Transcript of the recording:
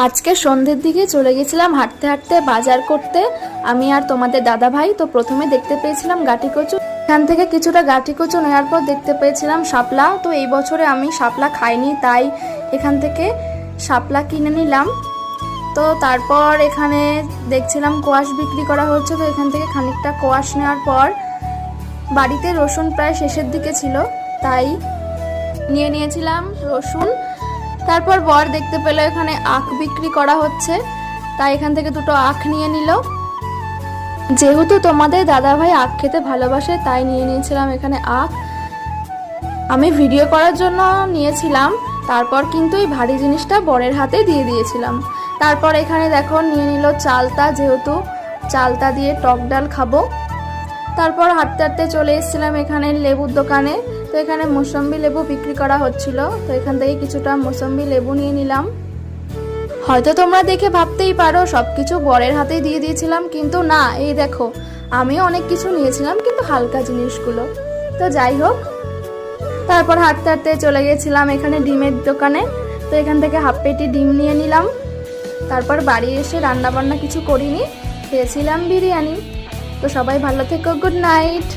আজকে সন্ধ্যের দিকে চলে গেছিলাম হাঁটতে হাঁটতে বাজার করতে, আমি আর তোমাদের দাদা ভাই। তো প্রথমে দেখতে পেয়েছিলাম গাটি কচু, এখান থেকে কিছুটা গাটি কচু নেওয়ার পর দেখতে পেয়েছিলাম শাপলা। তো এই বছরে আমি শাপলা খাইনি, তাই এখান থেকে শাপলা কিনে নিলাম। তো তারপর এখানে দেখছিলাম কোয়াশ বিক্রি করা হচ্ছে, তো এখান থেকে খানিকটা কোয়াশ নেওয়ার পর বাড়িতে রসুন প্রায় শেষের দিকে ছিল, তাই নিয়ে নিয়েছিলাম রসুন। তারপর বর দেখতে পেলো এখানে আখ বিক্রি করা হচ্ছে, তাই এখান থেকে দুটো আখ নিয়ে নিল। যেহেতু তোমাদের দাদাভাই আখ খেতে ভালোবাসে, তাই নিয়ে নিয়েছিলাম এখানে আখ। আমি ভিডিও করার জন্য নিয়েছিলাম, তারপর কিন্তু এই ভারী জিনিসটা বরের হাতে দিয়ে দিয়েছিলাম। তারপর এখানে দেখো নিয়ে নিল চালতা, যেহেতু চালতা দিয়ে টক ডাল খাবো। তারপর হাঁটতে হাঁটতে চলে এসেছিলাম এখানে লেবুর দোকানে। তো এখানে মৌসম্বি লেবু বিক্রি করা হচ্ছিল, তো এখান থেকে কিছুটা মৌসম্বি লেবু নিয়ে নিলাম। হয়তো তোমরা দেখে ভাবতেই পারো সবকিছু বরের হাতেই দিয়ে দিয়েছিলাম, কিন্তু না, এই দেখো আমিও অনেক কিছু নিয়েছিলাম, কিন্তু হালকা জিনিসগুলো। তো যাই হোক, তারপর হাঁটতে হাঁটতে চলে গেছিলাম এখানে ডিমের দোকানে। তো এখান থেকে হাফ পেটি ডিম নিয়ে নিলাম। তারপর বাড়ি এসে রান্না বান্না কিছু করিনি, খেয়েছিলাম বিরিয়ানি। তো সবাই ভালো থেকো, গুড নাইট।